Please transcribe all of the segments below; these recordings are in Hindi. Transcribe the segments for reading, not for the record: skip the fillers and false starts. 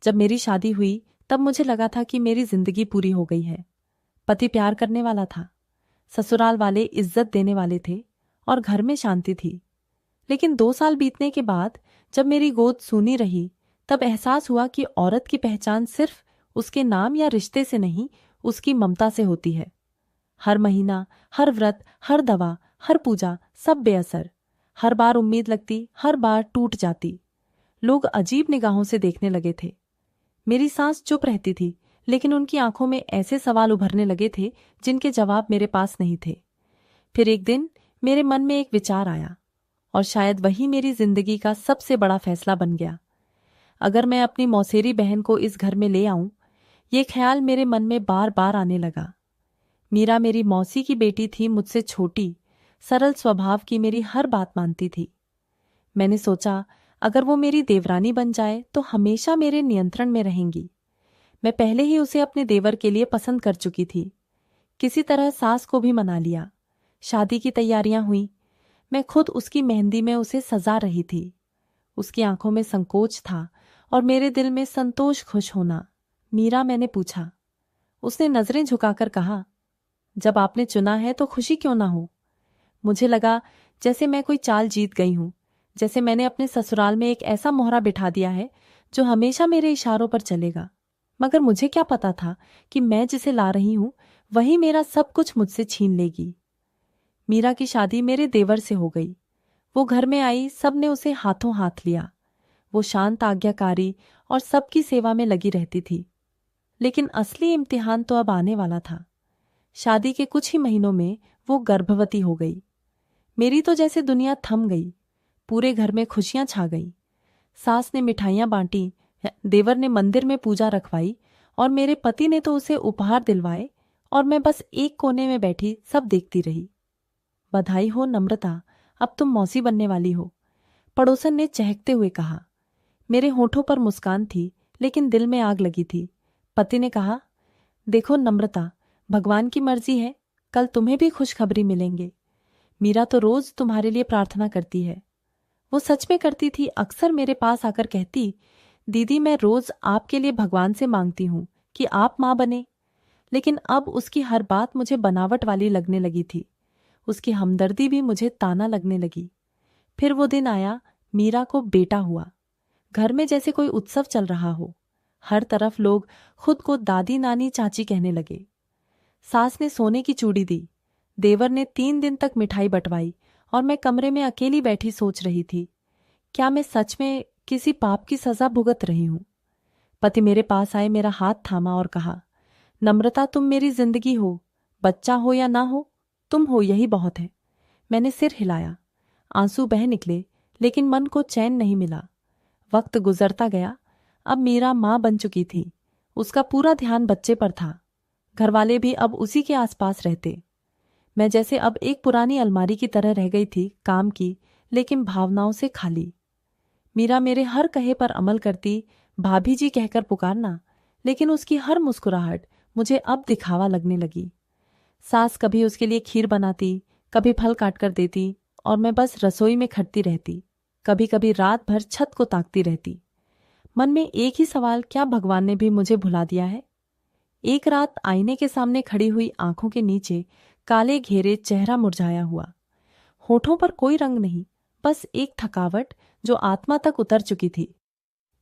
जब मेरी शादी हुई तब मुझे लगा था कि मेरी जिंदगी पूरी हो गई है। पति प्यार करने वाला था, ससुराल वाले इज्जत देने वाले थे और घर में शांति थी। लेकिन 2 साल बीतने के बाद जब मेरी गोद सूनी रही तब एहसास हुआ कि औरत की पहचान सिर्फ उसके नाम या रिश्ते से नहीं, उसकी ममता से होती है। हर महीना, हर व्रत, हर दवा, हर पूजा, सब बेअसर। हर बार उम्मीद लगती, हर बार टूट जाती। लोग अजीब निगाहों से देखने लगे थे। मेरी सास चुप रहती थी, लेकिन उनकी आंखों में ऐसे सवाल उभरने लगे थे जिनके जवाब मेरे पास नहीं थे। फिर एक दिन मेरे मन में एक विचार आया, और शायद वही मेरी जिंदगी का सबसे बड़ा फैसला बन गया। अगर मैं अपनी मौसेरी बहन को इस घर में ले आऊं, ये ख्याल मेरे मन में बार बार आने लगा। मीरा मेरी मौसी की बेटी थी, मुझसे छोटी, सरल स्वभाव की, मेरी हर बात मानती थी। मैंने सोचा, अगर वो मेरी देवरानी बन जाए तो हमेशा मेरे नियंत्रण में रहेंगी। मैं पहले ही उसे अपने देवर के लिए पसंद कर चुकी थी। किसी तरह सास को भी मना लिया। शादी की तैयारियां हुई। मैं खुद उसकी मेहंदी में उसे सजा रही थी। उसकी आंखों में संकोच था और मेरे दिल में संतोष, खुश होना। मीरा, मैंने पूछा। उसने नजरें झुकाकर कहा, जब आपने चुना है तो खुशी क्यों ना हो। मुझे लगा जैसे मैं कोई चाल जीत गई हूं, जैसे मैंने अपने ससुराल में एक ऐसा मोहरा बिठा दिया है जो हमेशा मेरे इशारों पर चलेगा। मगर मुझे क्या पता था कि मैं जिसे ला रही हूं वही मेरा सब कुछ मुझसे छीन लेगी। मीरा की शादी मेरे देवर से हो गई। वो घर में आई, सबने उसे हाथों हाथ लिया। वो शांत, आज्ञाकारी और सबकी सेवा में लगी रहती थी। लेकिन असली इम्तिहान तो अब आने वाला था। शादी के कुछ ही महीनों में वो गर्भवती हो गई। मेरी तो जैसे दुनिया थम गई। पूरे घर में खुशियां छा गई। सास ने मिठाइयां बांटी, देवर ने मंदिर में पूजा रखवाई और मेरे पति ने तो उसे उपहार दिलवाए, और मैं बस एक कोने में बैठी सब देखती रही। बधाई हो नम्रता, अब तुम मौसी बनने वाली हो, पड़ोसन ने चहकते हुए कहा। मेरे होठों पर मुस्कान थी, लेकिन दिल में आग लगी थी। पति ने कहा, देखो नम्रता, भगवान की मर्जी है, कल तुम्हें भी खुशखबरी मिलेंगे। मीरा तो रोज तुम्हारे लिए प्रार्थना करती है। वो सच में करती थी। अक्सर मेरे पास आकर कहती, दीदी मैं रोज आपके लिए भगवान से मांगती हूं कि आप मां बने। लेकिन अब उसकी हर बात मुझे बनावट वाली लगने लगी थी। उसकी हमदर्दी भी मुझे ताना लगने लगी। फिर वो दिन आया, मीरा को बेटा हुआ। घर में जैसे कोई उत्सव चल रहा हो। हर तरफ लोग खुद को दादी, नानी, चाची कहने लगे। सास ने सोने की चूड़ी दी। देवर ने 3 दिन तक मिठाई बंटवाई और मैं कमरे में अकेली बैठी सोच रही थी, क्या मैं सच में किसी पाप की सजा भुगत रही हूं। पति मेरे पास आए, मेरा हाथ थामा और कहा, नम्रता तुम मेरी जिंदगी हो, बच्चा हो या ना हो, तुम हो यही बहुत है। मैंने सिर हिलाया। आंसू बह निकले, लेकिन मन को चैन नहीं मिला। वक्त गुजरता गया। अब मीरा मां बन चुकी थी। उसका पूरा ध्यान बच्चे पर था। घरवाले भी अब उसी के आसपास रहते। मैं जैसे अब एक पुरानी अलमारी की तरह रह गई थी, काम की लेकिन भावनाओं से खाली। मीरा मेरे हर कहे पर अमल करती, भाभी जी कहकर पुकारना, लेकिन उसकी हर मुस्कुराहट मुझे अब दिखावा लगने लगी। सास कभी उसके लिए खीर बनाती, कभी फल काट कर देती, और मैं बस रसोई में खटती रहती। कभी कभी रात भर छत को ताकती रहती। मन में एक ही सवाल, क्या भगवान ने भी मुझे भुला दिया है। एक रात आईने के सामने खड़ी हुई, आंखों के नीचे काले घेरे, चेहरा मुरझाया हुआ, होठों पर कोई रंग नहीं, बस एक थकावट जो आत्मा तक उतर चुकी थी।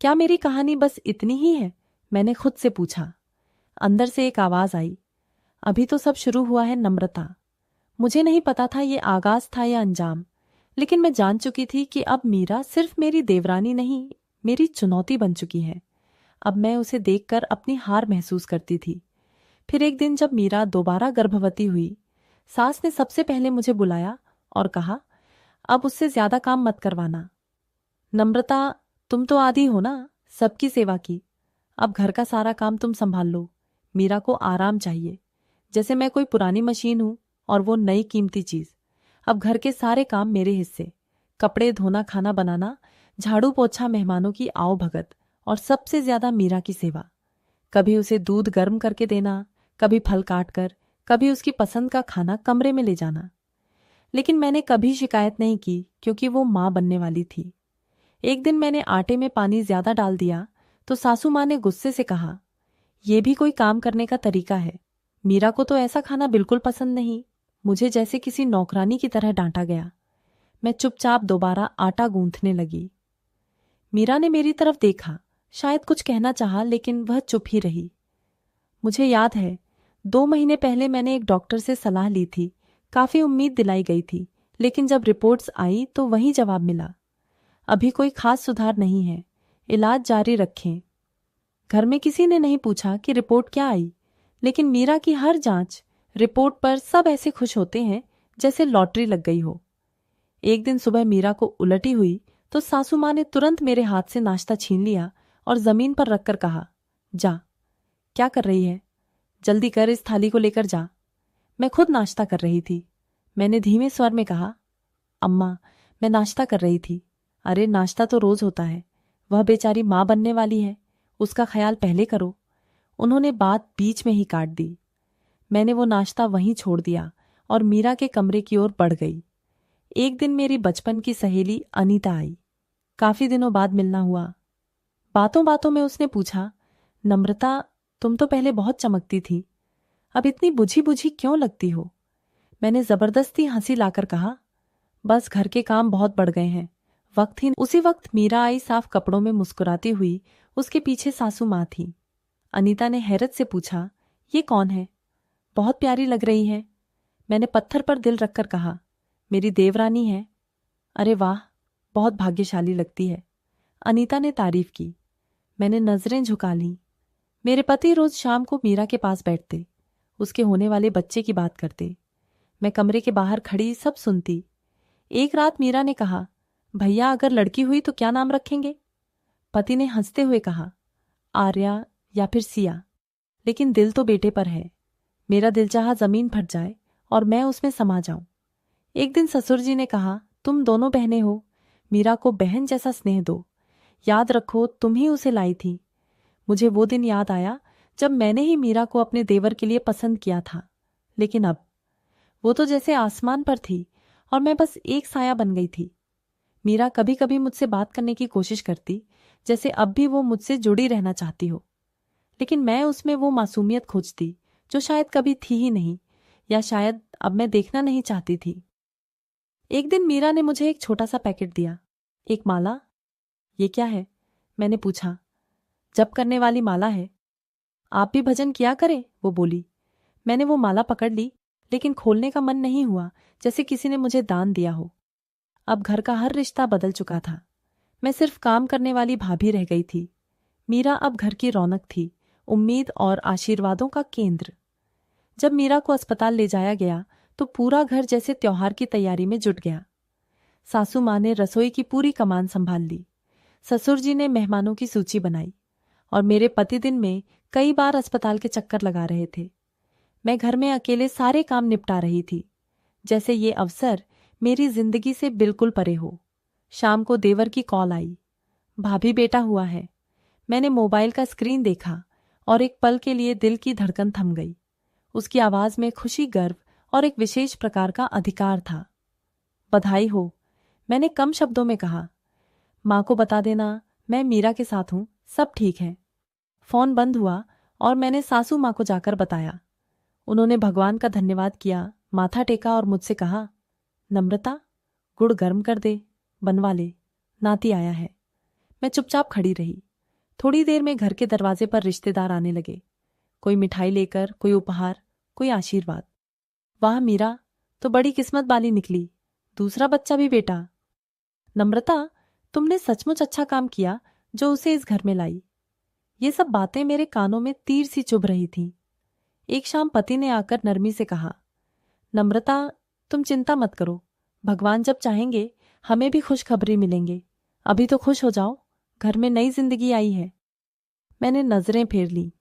क्या मेरी कहानी बस इतनी ही है, मैंने खुद से पूछा। अंदर से एक आवाज आई, अभी तो सब शुरू हुआ है नम्रता। मुझे नहीं पता था ये आगाज था या अंजाम, लेकिन मैं जान चुकी थी कि अब मीरा सिर्फ मेरी देवरानी नहीं, मेरी चुनौती बन चुकी है। अब मैं उसे देखकर अपनी हार महसूस करती थी। फिर एक दिन जब मीरा दोबारा गर्भवती हुई, सास ने सबसे पहले मुझे बुलाया और कहा, अब उससे ज्यादा काम मत करवाना। नम्रता, तुम तो आदी हो ना सबकी सेवा की, अब घर का सारा काम तुम संभाल लो। मीरा को आराम चाहिए, जैसे मैं कोई पुरानी मशीन हूं और वो नई कीमती चीज। अब घर के सारे काम मेरे हिस्से, कपड़े धोना, खाना बनाना, झाड़ू पोछा, मेहमानों की आओ भगत, और सबसे ज्यादा मीरा की सेवा। कभी उसे दूध गर्म करके देना, कभी फल काट कर, कभी उसकी पसंद का खाना कमरे में ले जाना। लेकिन मैंने कभी शिकायत नहीं की, क्योंकि वो मां बनने वाली थी। एक दिन मैंने आटे में पानी ज्यादा डाल दिया तो सासू माँ ने गुस्से से कहा, यह भी कोई काम करने का तरीका है? मीरा को तो ऐसा खाना बिल्कुल पसंद नहीं। मुझे जैसे किसी नौकरानी की तरह डांटा गया। मैं चुपचाप दोबारा आटा गूंथने लगी। मीरा ने मेरी तरफ देखा, शायद कुछ कहना चाहा, लेकिन वह चुप ही रही। मुझे याद है 2 महीने पहले मैंने एक डॉक्टर से सलाह ली थी। काफी उम्मीद दिलाई गई थी, लेकिन जब रिपोर्ट्स आई तो वही जवाब मिला, अभी कोई खास सुधार नहीं है, इलाज जारी रखें। घर में किसी ने नहीं पूछा कि रिपोर्ट क्या आई, लेकिन मीरा की हर जांच रिपोर्ट पर सब ऐसे खुश होते हैं जैसे लॉटरी लग गई हो। एक दिन सुबह मीरा को उलटी हुई तो सासू माँ ने तुरंत मेरे हाथ से नाश्ता छीन लिया और जमीन पर रखकर कहा, जा। क्या कर रही है? जल्दी कर, इस थाली को लेकर जा। मैं खुद नाश्ता कर रही थी। मैंने धीमे स्वर में कहा, अम्मा, मैं नाश्ता कर रही थी। अरे नाश्ता तो रोज होता है, वह बेचारी माँ बनने वाली है, उसका ख्याल पहले करो। उन्होंने बात बीच में ही काट दी। मैंने वो नाश्ता वहीं छोड़ दिया और मीरा के कमरे की ओर बढ़ गई। एक दिन मेरी बचपन की सहेली अनीता आई। काफी दिनों बाद मिलना हुआ। बातों बातों में उसने पूछा, नम्रता, तुम तो पहले बहुत चमकती थी, अब इतनी बुझी बुझी क्यों लगती हो? मैंने जबरदस्ती हंसी लाकर कहा, बस घर के काम बहुत बढ़ गए हैं। उसी वक्त मीरा आई, साफ कपड़ों में मुस्कुराती हुई। उसके पीछे सासू माँ थी। अनीता ने हैरत से पूछा, ये कौन है? बहुत प्यारी लग रही है। मैंने पत्थर पर दिल रखकर कहा, मेरी देवरानी है। अरे वाह, बहुत भाग्यशाली लगती है। अनीता ने तारीफ की। मैंने नजरें झुका लीं। मेरे पति रोज शाम को मीरा के पास बैठते, उसके होने वाले बच्चे की बात करते। मैं कमरे के बाहर खड़ी सब सुनती। एक रात मीरा ने कहा, भैया अगर लड़की हुई तो क्या नाम रखेंगे? पति ने हंसते हुए कहा, आर्या या फिर सिया। लेकिन दिल तो बेटे पर है। मेरा दिल चाहा जमीन फट जाए और मैं उसमें समा जाऊं। एक दिन ससुर जी ने कहा, तुम दोनों बहनें हो, मीरा को बहन जैसा स्नेह दो। याद रखो तुम ही उसे लाई थी। मुझे वो दिन याद आया जब मैंने ही मीरा को अपने देवर के लिए पसंद किया था। लेकिन अब वो तो जैसे आसमान पर थी और मैं बस एक साया बन गई थी। मीरा कभी कभी मुझसे बात करने की कोशिश करती, जैसे अब भी वो मुझसे जुड़ी रहना चाहती हो, लेकिन मैं उसमें वो मासूमियत खोजती जो शायद कभी थी ही नहीं, या शायद अब मैं देखना नहीं चाहती थी। एक दिन मीरा ने मुझे एक छोटा सा पैकेट दिया। एक माला। ये क्या है? मैंने पूछा। जप करने वाली माला है। आप भी भजन किया करें, वो बोली। मैंने वो माला पकड़ ली, लेकिन खोलने का मन नहीं हुआ, जैसे किसी ने मुझे दान दिया हो। अब घर का हर रिश्ता बदल चुका था। मैं सिर्फ काम करने वाली भाभी रह गई थी। मीरा अब घर की रौनक थी, उम्मीद और आशीर्वादों का केंद्र। जब मीरा को अस्पताल ले जाया गया तो पूरा घर जैसे त्योहार की तैयारी में जुट गया। सासू माँ ने रसोई की पूरी कमान संभाल ली। ससुर जी ने मेहमानों की सूची बनाई और मेरे पति दिन में कई बार अस्पताल के चक्कर लगा रहे थे। मैं घर में अकेले सारे काम निपटा रही थी, जैसे ये अवसर मेरी जिंदगी से बिल्कुल परे हो। शाम को देवर की कॉल आई, भाभी बेटा हुआ है। मैंने मोबाइल का स्क्रीन देखा और एक पल के लिए दिल की धड़कन थम गई। उसकी आवाज में खुशी, गर्व और एक विशेष प्रकार का अधिकार था। बधाई हो, मैंने कम शब्दों में कहा। माँ को बता देना मैं मीरा के साथ हूं, सब ठीक है। फोन बंद हुआ और मैंने सासू माँ को जाकर बताया। उन्होंने भगवान का धन्यवाद किया, माथा टेका और मुझसे कहा, नम्रता, गुड़ गर्म कर दे, बनवा ले, नाती आया है। मैं चुपचाप खड़ी रही। थोड़ी देर में घर के दरवाजे पर रिश्तेदार आने लगे, कोई मिठाई लेकर, कोई उपहार, कोई आशीर्वाद। वाह मीरा, तो बड़ी किस्मत वाली निकली, दूसरा बच्चा भी बेटा। नम्रता, तुमने सचमुच अच्छा काम किया जो उसे इस घर में लाई। ये सब बातें मेरे कानों में तीर सी चुभ रही थीं। एक शाम पति ने आकर नरमी से कहा, नम्रता, तुम चिंता मत करो, भगवान जब चाहेंगे हमें भी खुशखबरी मिलेंगे। अभी तो खुश हो जाओ, घर में नई जिंदगी आई है। मैंने नजरें फेर ली।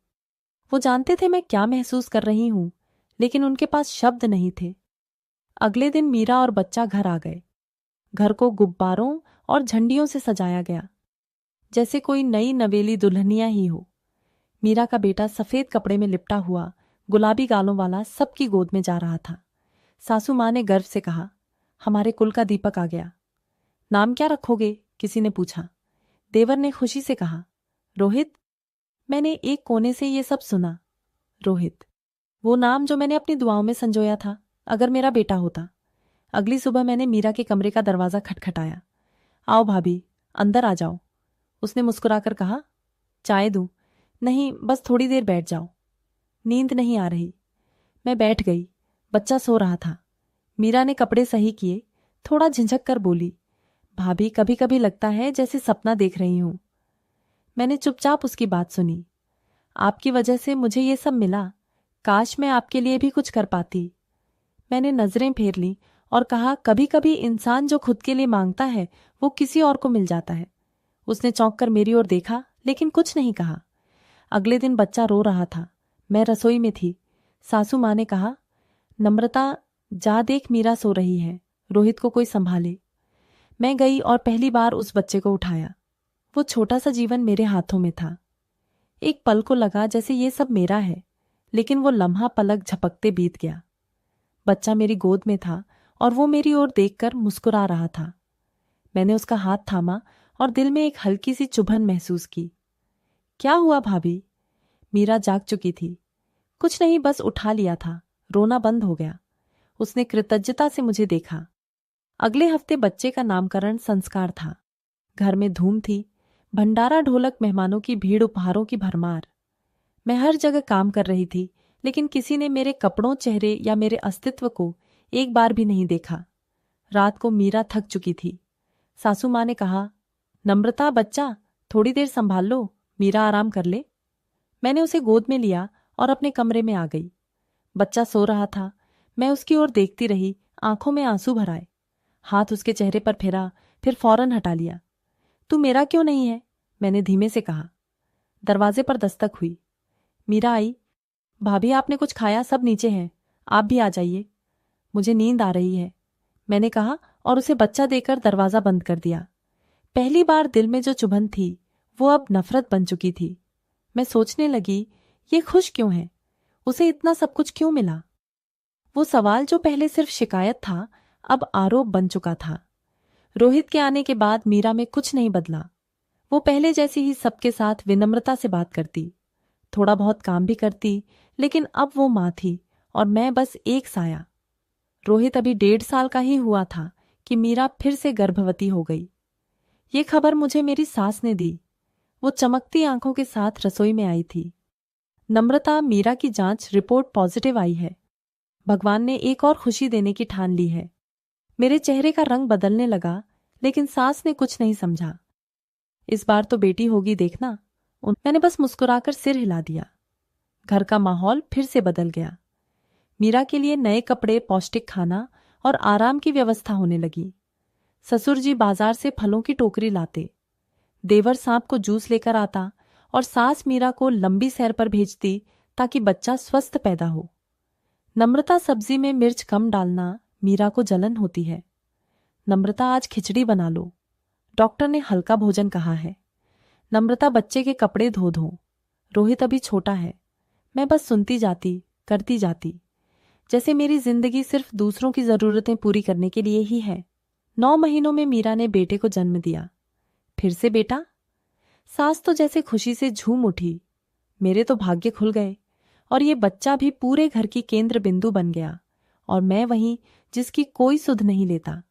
वो जानते थे मैं क्या महसूस कर रही हूं, लेकिन उनके पास शब्द नहीं थे। अगले दिन मीरा और बच्चा घर आ गए। घर को गुब्बारों और झंडियों से सजाया गया, जैसे कोई नई नवेली दुल्हनिया ही हो। मीरा का बेटा सफेद कपड़े में लिपटा हुआ, गुलाबी गालों वाला, सबकी गोद में जा रहा था। सासू माँ ने गर्व से कहा, हमारे कुल का दीपक आ गया। नाम क्या रखोगे? किसी ने पूछा। देवर ने खुशी से कहा, रोहित। मैंने एक कोने से ये सब सुना। रोहित, वो नाम जो मैंने अपनी दुआओं में संजोया था, अगर मेरा बेटा होता। अगली सुबह मैंने मीरा के कमरे का दरवाजा खटखटाया। आओ भाभी, अंदर आ जाओ, उसने मुस्कुराकर कहा। चाय दूं? नहीं, बस थोड़ी देर बैठ जाओ। नींद नहीं आ रही। मैं बैठ गई। बच्चा सो रहा था। मीरा ने कपड़े सही किए, थोड़ा झिझक कर बोली, भाभी कभी कभी लगता है जैसे सपना देख रही हूं। मैंने चुपचाप उसकी बात सुनी। आपकी वजह से मुझे ये सब मिला, काश मैं आपके लिए भी कुछ कर पाती। मैंने नजरें फेर ली और कहा, कभी कभी इंसान जो खुद के लिए मांगता है वो किसी और को मिल जाता है। उसने चौंक कर मेरी ओर देखा, लेकिन कुछ नहीं कहा। अगले दिन बच्चा रो रहा था। मैं रसोई में थी। सासू माँ ने कहा, नम्रता, जा देख मीरा सो रही है, रोहित को कोई संभाले। मैं गई और पहली बार उस बच्चे को उठाया। वो छोटा सा जीवन मेरे हाथों में था। एक पल को लगा जैसे ये सब मेरा है, लेकिन वो लम्हा पलक झपकते बीत गया। बच्चा मेरी गोद में था और वो मेरी ओर देखकर मुस्कुरा रहा था। मैंने उसका हाथ थामा और दिल में एक हल्की सी चुभन महसूस की। क्या हुआ भाभी? मीरा जाग चुकी थी। कुछ नहीं, बस उठा लिया था, रोना बंद हो गया। उसने कृतज्ञता से मुझे देखा। अगले हफ्ते बच्चे का नामकरण संस्कार था। घर में धूम थी, भंडारा, ढोलक, मेहमानों की भीड़, उपहारों की भरमार। मैं हर जगह काम कर रही थी, लेकिन किसी ने मेरे कपड़ों, चेहरे या मेरे अस्तित्व को एक बार भी नहीं देखा। रात को मीरा थक चुकी थी। सासू माँ ने कहा, नम्रता, बच्चा थोड़ी देर संभाल लो, मीरा आराम कर ले। मैंने उसे गोद में लिया और अपने कमरे में आ गई। बच्चा सो रहा था। मैं उसकी ओर देखती रही, आंखों में आंसू भर आए। हाथ उसके चेहरे पर फेरा, फिर फौरन हटा लिया। तू मेरा क्यों नहीं है? मैंने धीमे से कहा। दरवाजे पर दस्तक हुई। मीरा आई। भाभी, आपने कुछ खाया? सब नीचे हैं, आप भी आ जाइए। मुझे नींद आ रही है, मैंने कहा और उसे बच्चा देकर दरवाजा बंद कर दिया। पहली बार दिल में जो चुभन थी वो अब नफरत बन चुकी थी। मैं सोचने लगी, ये खुश क्यों है? उसे इतना सब कुछ क्यों मिला? वो सवाल जो पहले सिर्फ शिकायत था, अब आरोप बन चुका था। रोहित के आने के बाद मीरा में कुछ नहीं बदला। वो पहले जैसी ही सबके साथ विनम्रता से बात करती, थोड़ा बहुत काम भी करती, लेकिन अब वो माँ थी और मैं बस एक साया। रोहित अभी 1.5 साल का ही हुआ था कि मीरा फिर से गर्भवती हो गई। ये खबर मुझे मेरी सास ने दी। वो चमकती आंखों के साथ रसोई में आई थी। नम्रता, मीरा की जांच रिपोर्ट पॉजिटिव आई है। भगवान ने एक और खुशी देने की ठान ली है। मेरे चेहरे का रंग बदलने लगा, लेकिन सास ने कुछ नहीं समझा। इस बार तो बेटी होगी देखना। मैंने बस मुस्कुराकर सिर हिला दिया। घर का माहौल फिर से बदल गया। मीरा के लिए नए कपड़े, पौष्टिक खाना और आराम की व्यवस्था होने लगी। ससुर जी बाजार से फलों की टोकरी लाते, देवर सांप को जूस लेकर आता और सास मीरा को लंबी सैर पर भेजती ताकि बच्चा स्वस्थ पैदा हो। नम्रता, सब्जी में मिर्च कम डालना, मीरा को जलन होती है। नम्रता, आज खिचड़ी बना लो, डॉक्टर ने हल्का भोजन कहा है। नम्रता, बच्चे के कपड़े धो दो, रोहित अभी छोटा है। मैं बस सुनती जाती, करती जाती, जैसे मेरी जिंदगी सिर्फ दूसरों की जरूरतें पूरी करने के लिए ही है। 9 महीनों में मीरा ने बेटे को जन्म दिया। फिर से बेटा। सास तो जैसे खुशी से झूम उठी। मेरे तो भाग्य खुल गए और ये बच्चा भी पूरे घर की केंद्र बिंदु बन गया और मैं वहीं जिसकी कोई सुध नहीं लेता।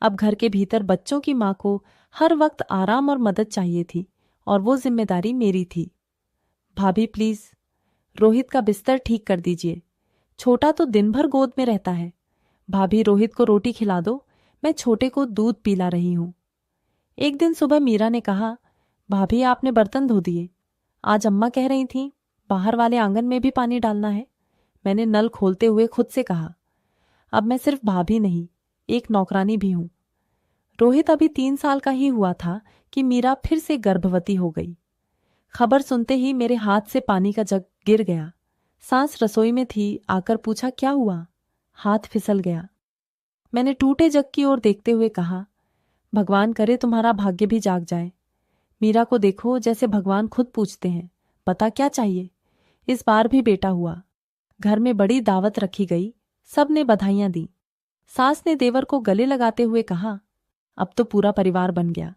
अब घर के भीतर बच्चों की मां को हर वक्त आराम और मदद चाहिए थी और वो जिम्मेदारी मेरी थी। भाभी प्लीज, रोहित का बिस्तर ठीक कर दीजिए, छोटा तो दिन भर गोद में रहता है। भाभी, रोहित को रोटी खिला दो, मैं छोटे को दूध पिला रही हूं। एक दिन सुबह मीरा ने कहा, भाभी आपने बर्तन धो दिए? आज अम्मा कह रही थीं बाहर वाले आंगन में भी पानी डालना है। मैंने नल खोलते हुए खुद से कहा, अब मैं सिर्फ भाभी नहीं, एक नौकरानी भी हूं। रोहित अभी 3 साल का ही हुआ था कि मीरा फिर से गर्भवती हो गई। खबर सुनते ही मेरे हाथ से पानी का जग गिर गया। सास रसोई में थी, आकर पूछा क्या हुआ? हाथ फिसल गया। मैंने टूटे जग की ओर देखते हुए कहा, भगवान करे तुम्हारा भाग्य भी जाग जाए। मीरा को देखो, जैसे भगवान खुद पूछते हैं, पता क्या चाहिए? इस बार भी बेटा हुआ। घर में बड़ी दावत रखी गई, सब ने बधाइयां दी। सास ने देवर को गले लगाते हुए कहा, अब तो पूरा परिवार बन गया।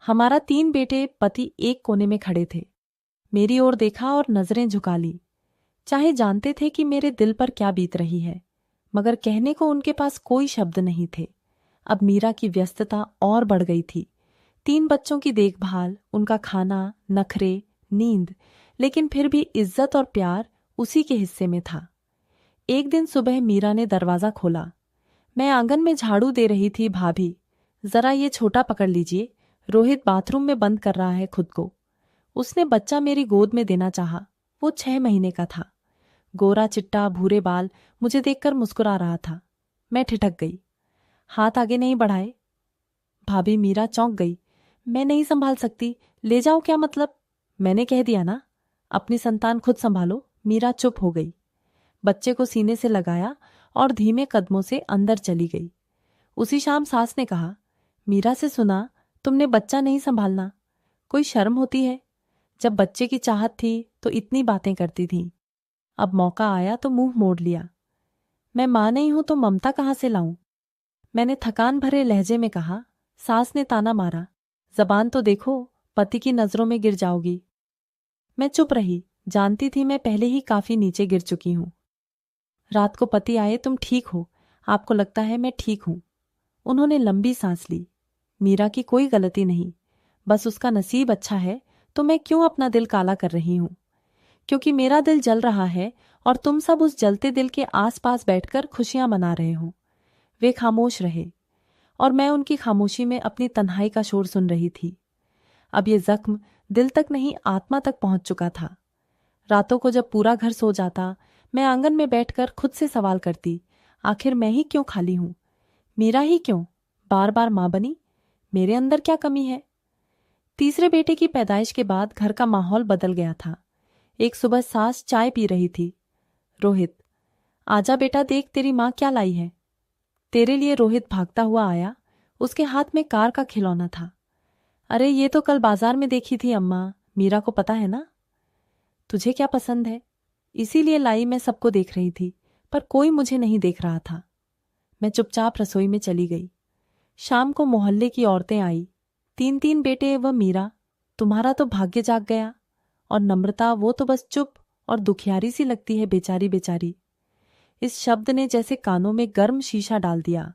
हमारा 3 बेटे पति एक कोने में खड़े थे। मेरी ओर देखा और नजरें झुका ली। चाहे जानते थे कि मेरे दिल पर क्या बीत रही है, मगर कहने को उनके पास कोई शब्द नहीं थे। अब मीरा की व्यस्तता और बढ़ गई थी। 3 बच्चों की देखभाल, उनका खाना, नखरे, नींद, लेकिन फिर भी इज्जत और प्यार उसी के हिस्से में था। एक दिन सुबह मीरा ने दरवाजा खोला। मैं आंगन में झाड़ू दे रही थी। भाभी, जरा ये छोटा पकड़ लीजिए, रोहित बाथरूम में बंद कर रहा है खुद को। उसने बच्चा मेरी गोद में देना चाहा। वो 6 महीने का था। गोरा चिट्टा, भूरे बाल, मुझे देखकर मुस्कुरा रहा था। मैं ठिठक गई। हाथ आगे नहीं बढ़ाए। भाभी, मीरा चौंक गई। मैं नहीं संभाल सकती। ले जाओ क्या मतलब? मैंने कह दिया ना, अपनी संतान खुद संभालो। मीरा चुप हो गई। बच्चे को सीने से लगाया और धीमे कदमों से अंदर चली गई। उसी शाम सास ने कहा, मीरा से सुना तुमने बच्चा नहीं संभालना। कोई शर्म होती है? जब बच्चे की चाहत थी तो इतनी बातें करती थी। अब मौका आया तो मुंह मोड़ लिया। मैं मां नहीं हूं तो ममता कहां से लाऊं? मैंने थकान भरे लहजे में कहा। सास ने ताना मारा, जबान तो देखो, पति की नजरों में गिर जाओगी। मैं चुप रही। जानती थी मैं पहले ही काफी नीचे गिर चुकी हूं। रात को पति आए, तुम ठीक हो? आपको लगता है मैं ठीक हूं? उन्होंने लंबी सांस ली। मीरा की कोई गलती नहीं, बस उसका नसीब अच्छा है। तो मैं क्यों अपना दिल काला कर रही हूं? क्योंकि मेरा दिल जल रहा है और तुम सब उस जलते दिल के आसपास बैठकर खुशियां मना रहे हो। वे खामोश रहे और मैं उनकी खामोशी में अपनी तन्हाई का शोर सुन रही थी। अब ये जख्म दिल तक नहीं, आत्मा तक पहुंच चुका था। रातों को जब पूरा घर सो जाता, मैं आंगन में बैठकर खुद से सवाल करती, आखिर मैं ही क्यों खाली हूं? मीरा ही क्यों बार बार मां बनी? मेरे अंदर क्या कमी है? तीसरे बेटे की पैदाइश के बाद घर का माहौल बदल गया था। एक सुबह सास चाय पी रही थी। रोहित, आजा बेटा, देख तेरी मां क्या लाई है। तेरे लिए। रोहित भागता हुआ आया। उसके हाथ में कार का खिलौना था। अरे ये तो कल बाजार में देखी थी अम्मा, मीरा को पता है ना? तुझे क्या पसंद है, इसीलिए लाई। मैं सबको देख रही थी, पर कोई मुझे नहीं देख रहा था। मैं चुपचाप रसोई में चली गई। शाम को मोहल्ले की औरतें आई। 3 बेटे व मीरा। तुम्हारा तो भाग्य जाग गया। और नम्रता, वो तो बस चुप और दुखियारी सी लगती है, बेचारी बेचारी। इस शब्द ने जैसे कानों में गर्म शीशा डाल दिया।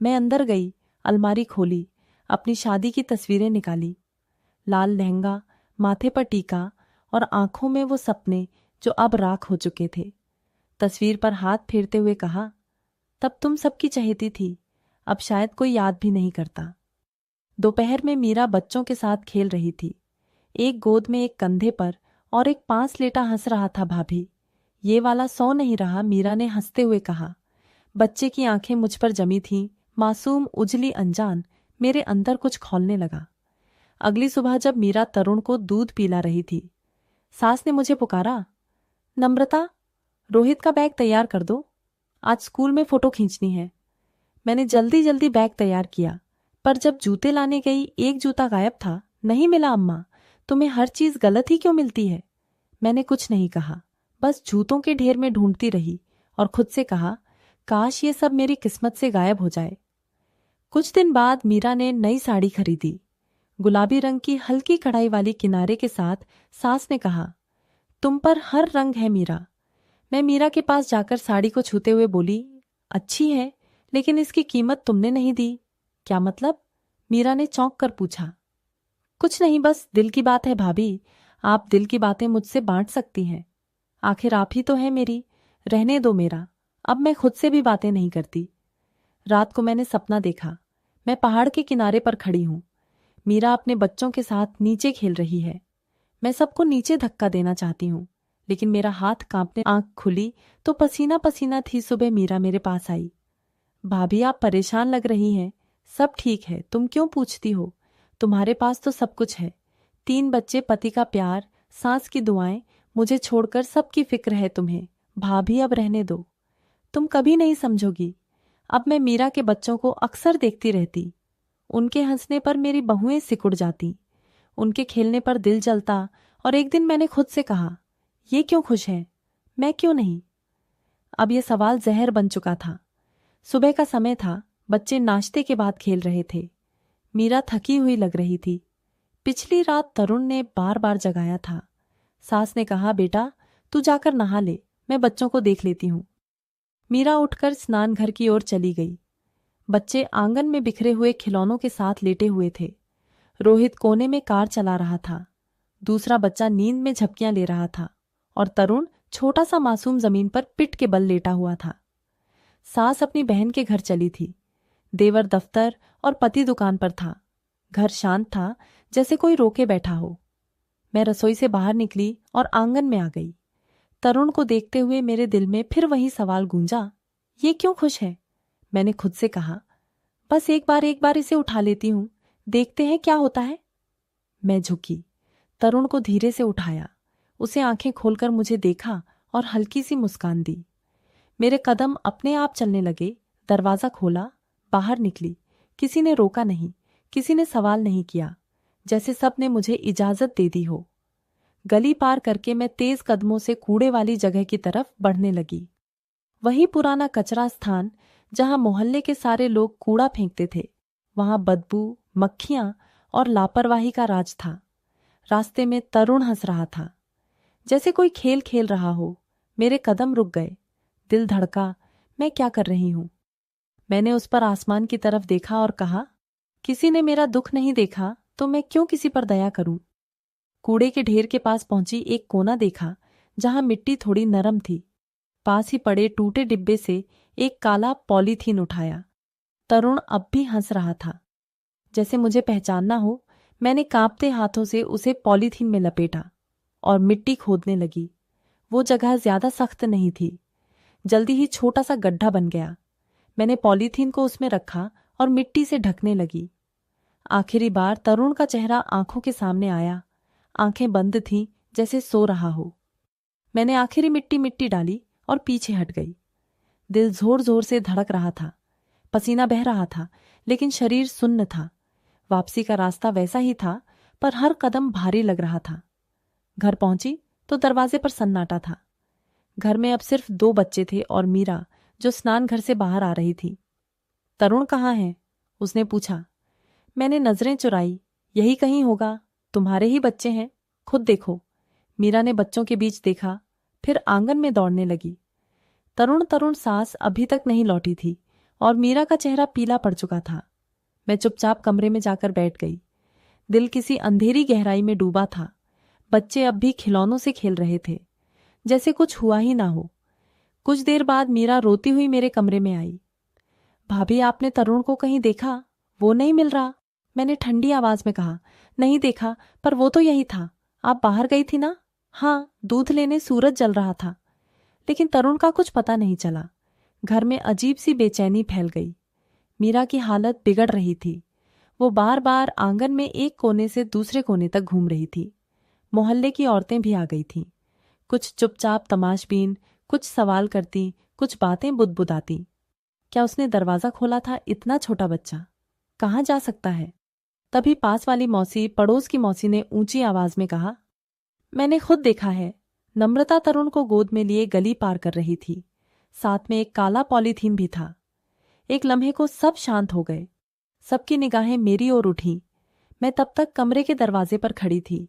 मैं अंदर गई, अलमारी खोली, अपनी शादी की तस्वीरें निकाली। लाल लहंगा, माथे पर टीका और आंखों में वो सपने जो अब राख हो चुके थे। तस्वीर पर हाथ फेरते हुए कहा, तब तुम सबकी चहेती थी, अब शायद कोई याद भी नहीं करता। दोपहर में मीरा बच्चों के साथ खेल रही थी। एक गोद में, एक कंधे पर और एक पांस लेटा हंस रहा था। भाभी, ये वाला सो नहीं रहा, मीरा ने हंसते हुए कहा। बच्चे की आंखें मुझ पर जमी थीं, मासूम, उजली, अनजान। मेरे अंदर कुछ खौलने लगा। अगली सुबह जब मीरा तरुण को दूध पिला रही थी, सास ने मुझे पुकारा, नम्रता, रोहित का बैग तैयार कर दो, आज स्कूल में फोटो खींचनी है। मैंने जल्दी जल्दी बैग तैयार किया, पर जब जूते लाने गई, एक जूता गायब था। नहीं मिला अम्मा, तुम्हें हर चीज गलत ही क्यों मिलती है? मैंने कुछ नहीं कहा, बस जूतों के ढेर में ढूंढती रही और खुद से कहा, काश ये सब मेरी किस्मत से गायब हो जाए। कुछ दिन बाद मीरा ने नई साड़ी खरीदी, गुलाबी रंग की हल्की कढ़ाई वाली किनारे के साथ। सास ने कहा, तुम पर हर रंग है मीरा। मैं मीरा के पास जाकर साड़ी को छूते हुए बोली, अच्छी है, लेकिन इसकी कीमत तुमने नहीं दी। क्या मतलब? मीरा ने चौंक कर पूछा। कुछ नहीं, बस दिल की बात है भाभी। आप दिल की बातें मुझसे बांट सकती हैं। आखिर आप ही तो है मेरी। रहने दो मेरा, अब मैं खुद से भी बातें नहीं करती। रात को मैंने सपना देखा। मैं पहाड़ के किनारे पर खड़ी हूं। मीरा अपने बच्चों के साथ नीचे खेल रही है। मैं सबको नीचे धक्का देना चाहती हूँ, लेकिन मेरा हाथ कांपने। आंख खुली तो पसीना पसीना थी। सुबह मीरा मेरे पास आई। भाभी, आप परेशान लग रही हैं। सब ठीक है, तुम क्यों पूछती हो? तुम्हारे पास तो सब कुछ है, 3 बच्चे, पति का प्यार, सास की दुआएं। मुझे छोड़कर सबकी फिक्र है तुम्हें। भाभी, अब रहने दो। तुम कभी नहीं समझोगी। अब मैं मीरा के बच्चों को अक्सर देखती रहती। उनके हंसने पर मेरी बहुएं सिकुड़ जाती, उनके खेलने पर दिल जलता। और एक दिन मैंने खुद से कहा, ये क्यों खुश है, मैं क्यों नहीं? अब ये सवाल जहर बन चुका था। सुबह का समय था। बच्चे नाश्ते के बाद खेल रहे थे। मीरा थकी हुई लग रही थी। पिछली रात तरुण ने बार बार जगाया था। सास ने कहा, बेटा तू जाकर नहा ले, मैं बच्चों को देख लेती हूं। मीरा उठकर स्नान घर की ओर चली गई। बच्चे आंगन में बिखरे हुए खिलौनों के साथ लेटे हुए थे। रोहित कोने में कार चला रहा था। दूसरा बच्चा नींद में झपकियां ले रहा था और तरुण छोटा सा मासूम जमीन पर पिट के बल लेटा हुआ था। सास अपनी बहन के घर चली थी। देवर दफ्तर और पति दुकान पर था। घर शांत था, जैसे कोई रोके बैठा हो। मैं रसोई से बाहर निकली और आंगन में आ गई। तरुण को देखते हुए मेरे दिल में फिर वही सवाल गूंजा, ये क्यों खुश है? मैंने खुद से कहा, बस एक बार इसे उठा लेती हूं, देखते हैं क्या होता है। मैं झुकी, तरुण को धीरे से उठाया, उसे आंखें खोलकर मुझे देखा और हल्की सी मुस्कान दी। मेरे कदम अपने आप चलने लगे। दरवाजा खोला, बाहर निकली। किसी ने रोका नहीं, किसी ने सवाल नहीं किया, जैसे सब ने मुझे इजाजत दे दी हो। गली पार करके मैं तेज कदमों से कूड़े वाली जगह की तरफ बढ़ने लगी। वही पुराना कचरा स्थान जहां मोहल्ले के सारे लोग कूड़ा फेंकते थे। वहां बदबू, मक्खियां और लापरवाही का राज था। रास्ते में तरुण हंस रहा था, जैसे कोई खेल खेल रहा हो। मेरे कदम रुक गए, दिल धड़का, मैं क्या कर रही हूं? मैंने उस पर आसमान की तरफ देखा और कहा, किसी ने मेरा दुख नहीं देखा तो मैं क्यों किसी पर दया करूं? कूड़े के ढेर के पास पहुंची, एक कोना देखा जहां मिट्टी थोड़ी नरम थी। पास ही पड़े टूटे डिब्बे से एक काला पॉलीथीन उठाया। तरुण अब भी हंस रहा था, जैसे मुझे पहचानना हो। मैंने कांपते हाथों से उसे पॉलीथीन में लपेटा और मिट्टी खोदने लगी। वो जगह ज्यादा सख्त नहीं थी, जल्दी ही छोटा सा गड्ढा बन गया। मैंने पॉलीथीन को उसमें रखा और मिट्टी से ढकने लगी। आखिरी बार तरुण का चेहरा आंखों के सामने आया। आंखें बंद थीं, जैसे सो रहा हो। मैंने आखिरी मिट्टी डाली और पीछे हट गई। दिल जोर जोर से धड़क रहा था, पसीना बह रहा था, लेकिन शरीर सुन्न था। वापसी का रास्ता वैसा ही था, पर हर कदम भारी लग रहा था। घर पहुंची तो दरवाजे पर सन्नाटा था। घर में अब सिर्फ 2 बच्चे थे और मीरा, जो स्नान घर से बाहर आ रही थी। तरुण कहाँ है? उसने पूछा। मैंने नजरें चुराई, यही कहीं होगा, तुम्हारे ही बच्चे हैं, खुद देखो। मीरा ने बच्चों के बीच देखा, फिर आंगन में दौड़ने लगी। तरुण सास अभी तक नहीं लौटी थी और मीरा का चेहरा पीला पड़ चुका था। मैं चुपचाप कमरे में जाकर बैठ गई। दिल किसी अंधेरी गहराई में डूबा था। बच्चे अब भी खिलौनों से खेल रहे थे, जैसे कुछ हुआ ही ना हो। कुछ देर बाद मीरा रोती हुई मेरे कमरे में आई। भाभी, आपने तरुण को कहीं देखा? वो नहीं मिल रहा। मैंने ठंडी आवाज में कहा। नहीं देखा, पर वो तो यही था। आप बाहर गई थी ना? हाँ, दूध लेने सूरज जल रहा था। लेकिन तरुण का कुछ पता नहीं चला। घर में अजीब सी बेचैनी फैल गई। मीरा की हालत बिगड़ रही थी। वो बार बार आंगन में एक कोने से दूसरे कोने तक घूम रही थी। मोहल्ले की औरतें भी आ गई थीं। कुछ चुपचाप तमाशबीन, कुछ सवाल करती, कुछ बातें बुदबुदाती। क्या उसने दरवाजा खोला था? इतना छोटा बच्चा कहाँ जा सकता है? तभी पास वाली मौसी, पड़ोस की मौसी ने ऊंची आवाज में कहा, मैंने खुद देखा है। नम्रता तरुण को गोद में लिए गली पार कर रही थी। साथ में एक काला पॉलीथीन भी था। एक लम्हे को सब शांत हो गए। सबकी निगाहें मेरी ओर उठी। मैं तब तक कमरे के दरवाजे पर खड़ी थी।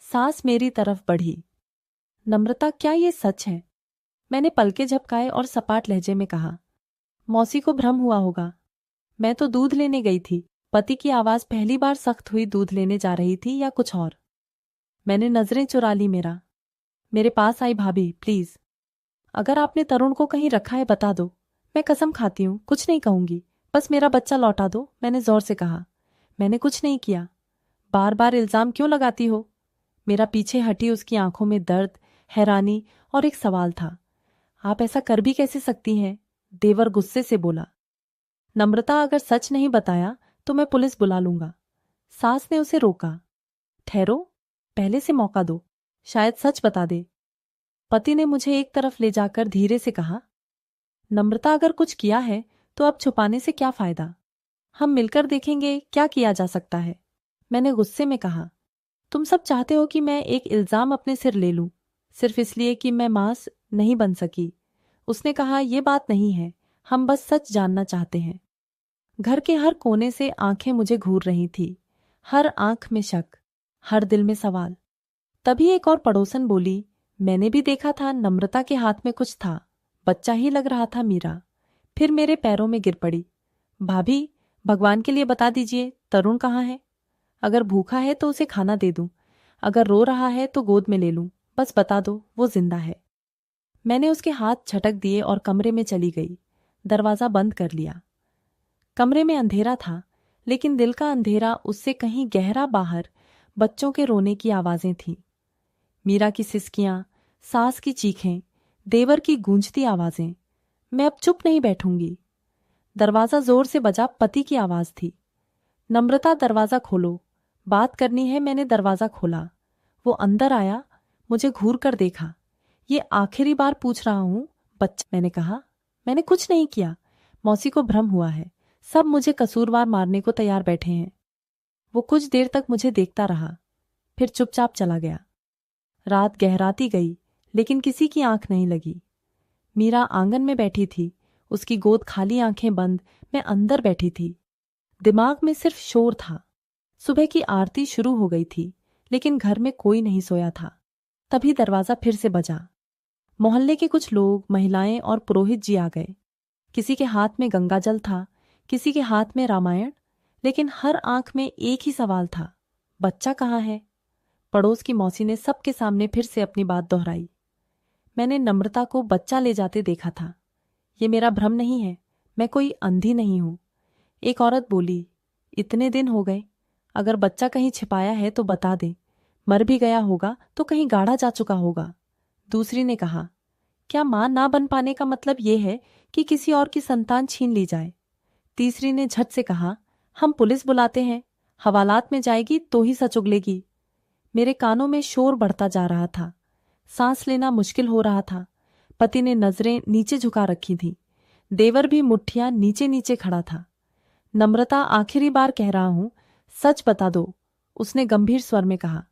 सास मेरी तरफ बढ़ी। नम्रता, क्या ये सच है? मैंने पलके झपकाए और सपाट लहजे में कहा, मौसी को भ्रम हुआ होगा। मैं तो दूध लेने गई थी। पति की आवाज पहली बार सख्त हुई। दूध लेने जा रही थी या कुछ और? मैंने नजरें चुरा ली। मेरे पास आई। भाभी प्लीज, अगर आपने तरुण को कहीं रखा है बता दो। मैं कसम खाती हूं कुछ नहीं कहूंगी, बस मेरा बच्चा लौटा दो। मैंने जोर से कहा। मैंने कुछ नहीं किया। बार बार इल्जाम क्यों लगाती हो? मेरा पीछे हटी। उसकी आंखों में दर्द, हैरानी और एक सवाल था। आप ऐसा कर भी कैसे सकती हैं? देवर गुस्से से बोला। नम्रता, अगर सच नहीं बताया तो मैं पुलिस बुला लूंगा। सास ने उसे रोका। ठहरो, पहले से मौका दो, शायद सच बता दे। पति ने मुझे एक तरफ ले जाकर धीरे से कहा, नम्रता, अगर कुछ किया है तो अब छुपाने से क्या फायदा? हम मिलकर देखेंगे क्या किया जा सकता है। मैंने गुस्से में कहा, तुम सब चाहते हो कि मैं एक इल्जाम अपने सिर ले लूं, सिर्फ इसलिए कि मैं मांस नहीं बन सकी। उसने कहा, यह बात नहीं है, हम बस सच जानना चाहते हैं। घर के हर कोने से आंखें मुझे घूर रही थी, हर आंख में शक। हर दिल में सवाल। तभी एक और पड़ोसन बोली, मैंने भी देखा था, नम्रता के हाथ में कुछ था, बच्चा ही लग रहा था मीरा। फिर मेरे पैरों में गिर पड़ी। भाभी, भगवान के लिए बता दीजिए, तरुण कहाँ है? अगर भूखा है तो उसे खाना दे दूं, अगर रो रहा है तो गोद में ले लूं, बस बता दो वो जिंदा है। मैंने उसके हाथ झटक दिए और कमरे में चली गई। दरवाजा बंद कर लिया। कमरे में अंधेरा था, लेकिन दिल का अंधेरा उससे कहीं गहरा बाहर बच्चों के रोने की आवाजें थीं। मीरा की सिसकियां, सास की चीखें, देवर की गूंजती आवाजें। मैं अब चुप नहीं बैठूंगी। दरवाजा जोर से बजा, पति की आवाज थी। नम्रता, दरवाजा खोलो, बात करनी है। मैंने दरवाजा खोला। वो अंदर आया, मुझे घूर कर देखा। ये आखिरी बार पूछ रहा हूं बच्चा, मैंने कहा। मैंने कुछ नहीं किया। मौसी को भ्रम हुआ है, सब मुझे कसूरवार मारने को तैयार बैठे हैं। वो कुछ देर तक मुझे देखता रहा, फिर चुपचाप चला गया। रात गहराती गई, लेकिन किसी की आंख नहीं लगी। मीरा आंगन में बैठी थी, उसकी गोद खाली, आंखें बंद। मैं अंदर बैठी थी। दिमाग में सिर्फ शोर था। सुबह की आरती शुरू हो गई थी, लेकिन घर में कोई नहीं सोया था। तभी दरवाजा फिर से बजा। मोहल्ले के कुछ लोग, महिलाएं और पुरोहित जी आ गए। किसी के हाथ में गंगाजल था, किसी के हाथ में रामायण, लेकिन हर आंख में एक ही सवाल था, बच्चा कहाँ है? पड़ोस की मौसी ने सबके सामने फिर से अपनी बात दोहराई। मैंने नम्रता को बच्चा ले जाते देखा था। ये मेरा भ्रम नहीं है, मैं कोई अंधी नहीं हूं। एक औरत बोली, इतने दिन हो गए, अगर बच्चा कहीं छिपाया है तो बता दे, मर भी गया होगा तो कहीं गाड़ा जा चुका होगा। दूसरी ने कहा, क्या मां ना बन पाने का मतलब ये है कि किसी और की संतान छीन ली जाए? तीसरी ने झट से कहा, हम पुलिस बुलाते हैं, हवालात में जाएगी तो ही सच उगलेगी। मेरे कानों में शोर बढ़ता जा रहा था, सांस लेना मुश्किल हो रहा था। पति ने नजरें नीचे झुका रखी थी, देवर भी मुट्ठियां नीचे नीचे खड़ा था। नम्रता, आखिरी बार कह रहा हूं, सच बता दो, उसने गंभीर स्वर में कहा।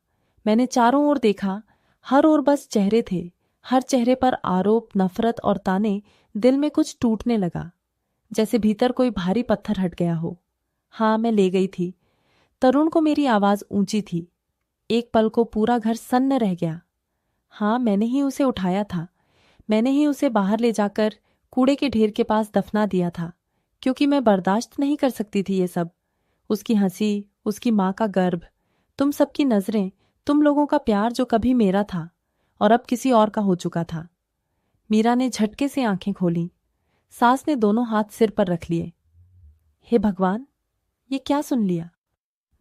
मैंने चारों ओर देखा, हर ओर बस चेहरे थे, हर चेहरे पर आरोप, नफरत और ताने। दिल में कुछ टूटने लगा, जैसे भीतर कोई भारी पत्थर हट गया हो। हाँ, मैं ले गई थी। तरुण को मेरी आवाज ऊंची थी। एक पल को पूरा घर सन्न रह गया। हाँ, मैंने ही उसे उठाया था, मैंने ही उसे बाहर ले जाकर कूड़े के ढेर के पास दफना दिया था, क्योंकि मैं बर्दाश्त नहीं कर सकती थी ये सब। उसकी हंसी, उसकी माँ का गर्भ, तुम सबकी नजरें, तुम लोगों का प्यार जो कभी मेरा था और अब किसी और का हो चुका था। मीरा ने झटके से आंखें खोली। सास ने दोनों हाथ सिर पर रख लिए। हे भगवान, ये क्या सुन लिया?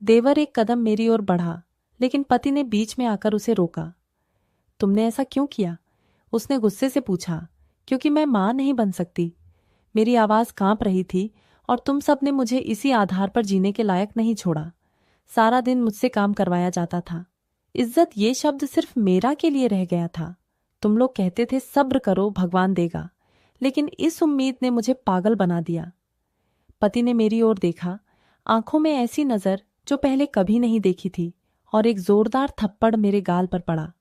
देवर एक कदम मेरी ओर बढ़ा, लेकिन पति ने बीच में आकर उसे रोका। तुमने ऐसा क्यों किया? उसने गुस्से से पूछा। क्योंकि मैं मां नहीं बन सकती। मेरी आवाज कांप रही थी, और तुम सब ने मुझे इसी आधार पर जीने के लायक नहीं छोड़ा। सारा दिन मुझसे काम करवाया जाता था। इज्जत ये शब्द सिर्फ मेरा के लिए रह गया था। तुम लोग कहते थे सब्र करो, भगवान देगा, लेकिन इस उम्मीद ने मुझे पागल बना दिया। पति ने मेरी ओर देखा, आंखों में ऐसी नजर जो पहले कभी नहीं देखी थी, और एक जोरदार थप्पड़ मेरे गाल पर पड़ा।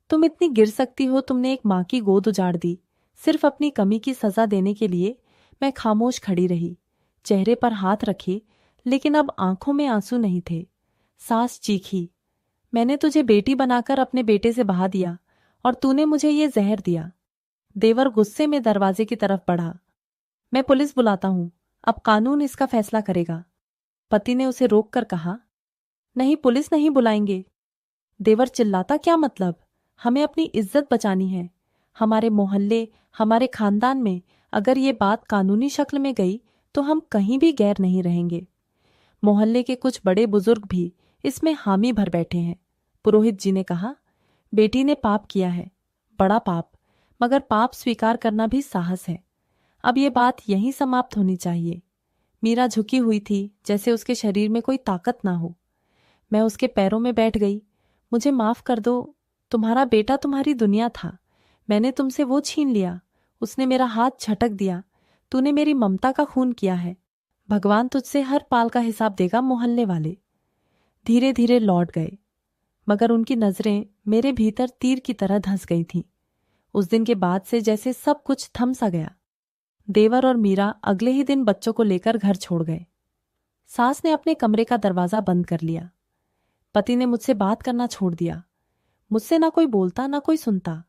तुम इतनी गिर सकती हो? तुमने एक मां की गोद उजाड़ दी, सिर्फ अपनी कमी की सजा देने के लिए। मैं खामोश खड़ी रही, चेहरे पर हाथ रखे, लेकिन अब आंखों में आंसू नहीं थे। सास चीखी, मैंने तुझे बेटी बनाकर अपने बेटे से बहा दिया, और तूने मुझे ये जहर दिया। देवर गुस्से में दरवाजे की तरफ बढ़ा। मैं पुलिस बुलाता हूं, अब कानून इसका फैसला करेगा। पति ने उसे रोक कर कहा, नहीं, पुलिस नहीं बुलाएंगे। देवर चिल्लाता, क्या मतलब? हमें अपनी इज्जत बचानी है। हमारे मोहल्ले, हमारे खानदान में अगर ये बात कानूनी शक्ल में गई तो हम कहीं भी गैर नहीं रहेंगे। मोहल्ले के कुछ बड़े बुजुर्ग भी इसमें हामी भर बैठे हैं। पुरोहित जी ने कहा, बेटी ने पाप किया है, बड़ा पाप, मगर पाप स्वीकार करना भी साहस है। अब ये बात यहीं समाप्त होनी चाहिए। मीरा झुकी हुई थी, जैसे उसके शरीर में कोई ताकत ना हो। मैं उसके पैरों में बैठ गई। मुझे माफ कर दो, तुम्हारा बेटा तुम्हारी दुनिया था, मैंने तुमसे वो छीन लिया। उसने मेरा हाथ झटक दिया। तूने मेरी ममता का खून किया है। भगवान तुझसे हर पाल का हिसाब देगा। मोहल्ले वाले धीरे धीरे लौट गए, मगर उनकी नजरें मेरे भीतर तीर की तरह धंस गई थीं। उस दिन के बाद से जैसे सब कुछ थम सा गया। देवर और मीरा अगले ही दिन बच्चों को लेकर घर छोड़ गए। सास ने अपने कमरे का दरवाजा बंद कर लिया। पति ने मुझसे बात करना छोड़ दिया। मुझसे ना कोई बोलता ना कोई सुनता।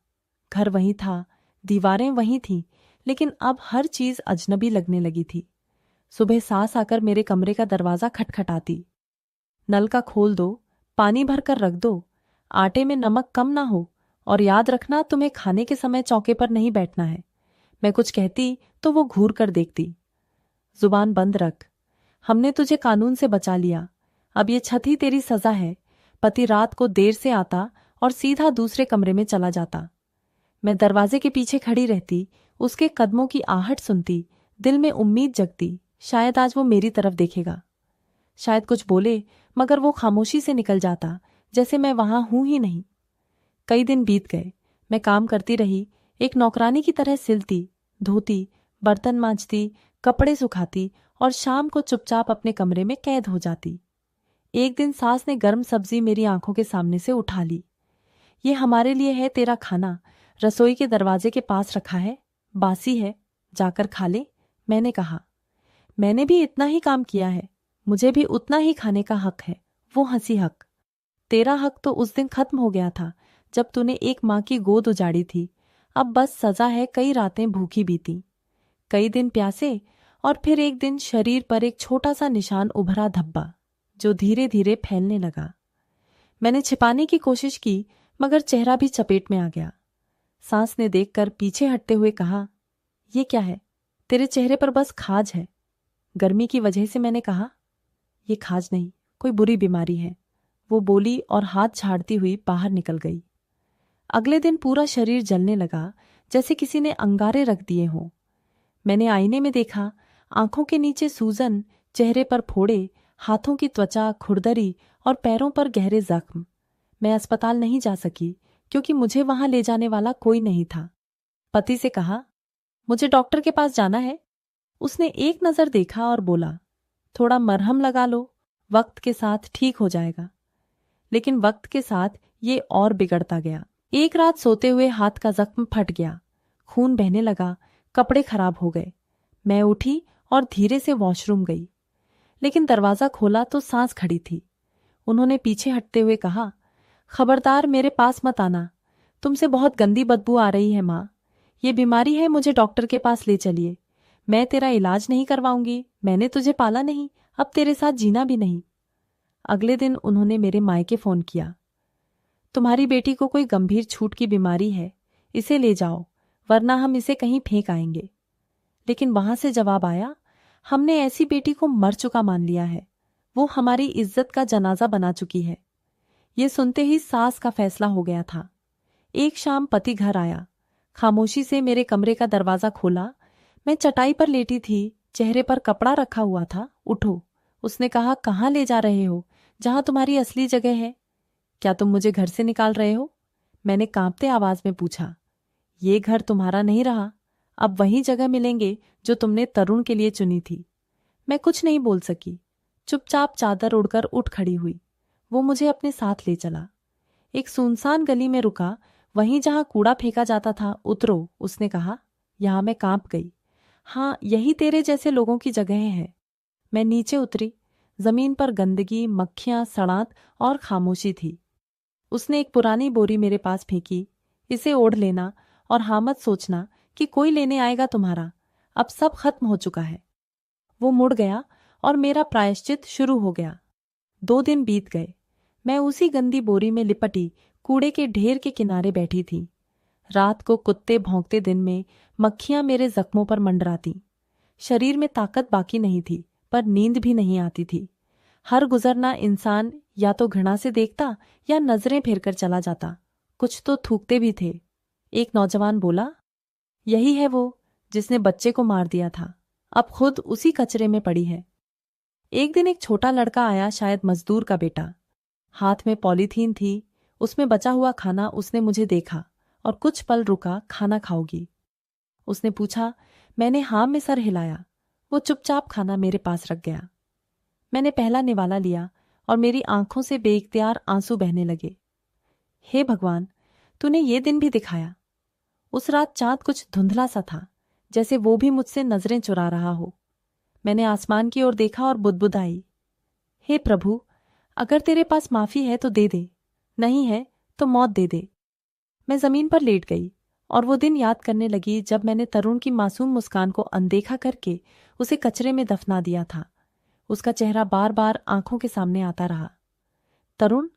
घर वहीं था, दीवारें वहीं थीं, लेकिन अब हर चीज अजनबी लगने लगी थी। सुबह सास आकर मेरे कमरे का दरवाजा खटखटाती। नल का खोल दो, पानी भर कर रख दो, आटे में नमक कम ना हो, और याद रखना तुम्हें खाने के समय चौके पर नहीं बैठना है। मैं कुछ कहती तो वो घूर कर देखती। जुबान बंद रख, हमने तुझे कानून से बचा लिया, अब ये छत ही तेरी सजा है। पति रात को देर से आता और सीधा दूसरे कमरे में चला जाता। मैं दरवाजे के पीछे खड़ी रहती, उसके कदमों की आहट सुनती, दिल में उम्मीद जगती, शायद आज वो मेरी तरफ देखेगा। शायद कुछ बोले, मगर वो खामोशी से निकल जाता, जैसे मैं वहां हूं ही नहीं। कई दिन बीत गए। मैं काम करती रही, एक नौकरानी की तरह सिलती, धोती, बर्तन मांजती, कपड़े सुखाती और शाम को चुपचाप अपने कमरे में कैद हो जाती। एक दिन सास ने गर्म सब्जी मेरी आंखों के सामने से उठा ली। ये हमारे लिए है तेरा खाना, रसोई के दरवाजे के पास रखा है, बासी है, जाकर खा ले। मैंने कहा, मैंने भी इतना ही काम किया है, मुझे भी उतना ही खाने का हक है। वो हंसी। हक? तेरा हक तो उस दिन खत्म हो गया था जब तूने एक माँ की गोद उजाड़ी थी। अब बस सजा है कई रातें भूखी बीती, कई दिन प्यासे, और फिर एक दिन शरीर पर एक छोटा सा निशान उभरा, धब्बा, जो धीरे धीरे फैलने लगा। मैंने छिपाने की कोशिश की, मगर चेहरा भी चपेट में आ गया। सांस ने देखकर पीछे हटते हुए कहा, ये क्या है? तेरे चेहरे पर बस खाज है। गर्मी की वजह से? मैंने कहा, ये खाज नहीं, कोई बुरी बीमारी है। वो बोली और हाथ झाड़ती हुई बाहर निकल गई। अगले दिन पूरा शरीर जलने लगा, जैसे किसी ने अंगारे रख दिए हों। मैंने आईने में देखा, आंखों के नीचे सूजन, चेहरे पर फोड़े, हाथों की त्वचा खुरदरी और पैरों पर गहरे जख्म। मैं अस्पताल नहीं जा सकी क्योंकि मुझे वहां ले जाने वाला कोई नहीं था। पति से कहा, मुझे डॉक्टर के पास जाना है। उसने एक नजर देखा और बोला, थोड़ा मरहम लगा लो, वक्त के साथ ठीक हो जाएगा। लेकिन वक्त के साथ ये और बिगड़ता गया। एक रात सोते हुए हाथ का जख्म फट गया, खून बहने लगा, कपड़े खराब हो गए। मैं उठी और धीरे से वॉशरूम गई, लेकिन दरवाजा खोला तो सांस खड़ी थी। उन्होंने पीछे हटते हुए कहा, खबरदार मेरे पास मत आना, तुमसे बहुत गंदी बदबू आ रही है माँ। ये बीमारी है, मुझे डॉक्टर के पास ले चलिए। मैं तेरा इलाज नहीं करवाऊंगी, मैंने तुझे पाला नहीं, अब तेरे साथ जीना भी नहीं। अगले दिन उन्होंने मेरे मायके फोन किया, तुम्हारी बेटी को कोई गंभीर छूत की बीमारी है, इसे ले जाओ, वरना हम इसे कहीं फेंक आएंगे। लेकिन वहां से जवाब आया, हमने ऐसी बेटी को मर चुका मान लिया है, वो हमारी इज्जत का जनाजा बना चुकी है। ये सुनते ही सास का फैसला हो गया था। एक शाम पति घर आया, खामोशी से मेरे कमरे का दरवाजा खोला। मैं चटाई पर लेटी थी, चेहरे पर कपड़ा रखा हुआ था। उठो, उसने कहा, कहाँ ले जा रहे हो? जहां तुम्हारी असली जगह है। क्या तुम मुझे घर से निकाल रहे हो? मैंने कांपते आवाज में पूछा। ये घर तुम्हारा नहीं रहा, अब वही जगह मिलेंगे जो तुमने तरुण के लिए चुनी थी। मैं कुछ नहीं बोल सकी, चुपचाप चादर उड़कर उठ खड़ी हुई। वो मुझे अपने साथ ले चला। एक सुनसान गली में रुका, वहीं जहां कूड़ा फेंका जाता था। उतरो, उसने कहा। यहां मैं कांप गई। हाँ, यही तेरे जैसे लोगों की जगह है। मैं नीचे उतरी। जमीन पर गंदगी, मक्खियां, सड़ांत और खामोशी थी। उसने एक पुरानी बोरी मेरे पास फेंकी। इसे ओढ़ लेना, और हाँ मत सोचना कि कोई लेने आएगा तुम्हारा, अब सब खत्म हो चुका है। वो मुड़ गया और मेरा प्रायश्चित शुरू हो गया। 2 दिन बीत गए। मैं उसी गंदी बोरी में लिपटी कूड़े के ढेर के किनारे बैठी थी। रात को कुत्ते भौंकते, दिन में मक्खियां मेरे जख्मों पर मंडराती। शरीर में ताकत बाकी नहीं थी, पर नींद भी नहीं आती थी। हर गुजरना इंसान या तो घृणा से देखता या नजरें फेर कर चला जाता। कुछ तो थूकते भी थे। एक नौजवान बोला, यही है वो जिसने बच्चे को मार दिया था, अब खुद उसी कचरे में पड़ी है। एक दिन एक छोटा लड़का आया, शायद मजदूर का बेटा। हाथ में पॉलीथीन थी, उसमें बचा हुआ खाना। उसने मुझे देखा और कुछ पल रुका, खाना खाओगी? उसने पूछा। मैंने हाँ में सर हिलाया। वो चुपचाप खाना मेरे पास रख गया। मैंने पहला निवाला लिया और मेरी आंखों से बेइख्तियार आंसू बहने लगे। हे भगवान, तूने ये दिन भी दिखाया। उस रात चांद कुछ धुंधला सा था, जैसे वो भी मुझसे नजरें चुरा रहा हो। मैंने आसमान की ओर देखा और बुदबुदाई, हे प्रभु, अगर तेरे पास माफी है तो दे दे, नहीं है तो मौत दे दे। मैं जमीन पर लेट गई और वो दिन याद करने लगी जब मैंने तरुण की मासूम मुस्कान को अनदेखा करके उसे कचरे में दफना दिया था। उसका चेहरा बार बार आंखों के सामने आता रहा। तरुण,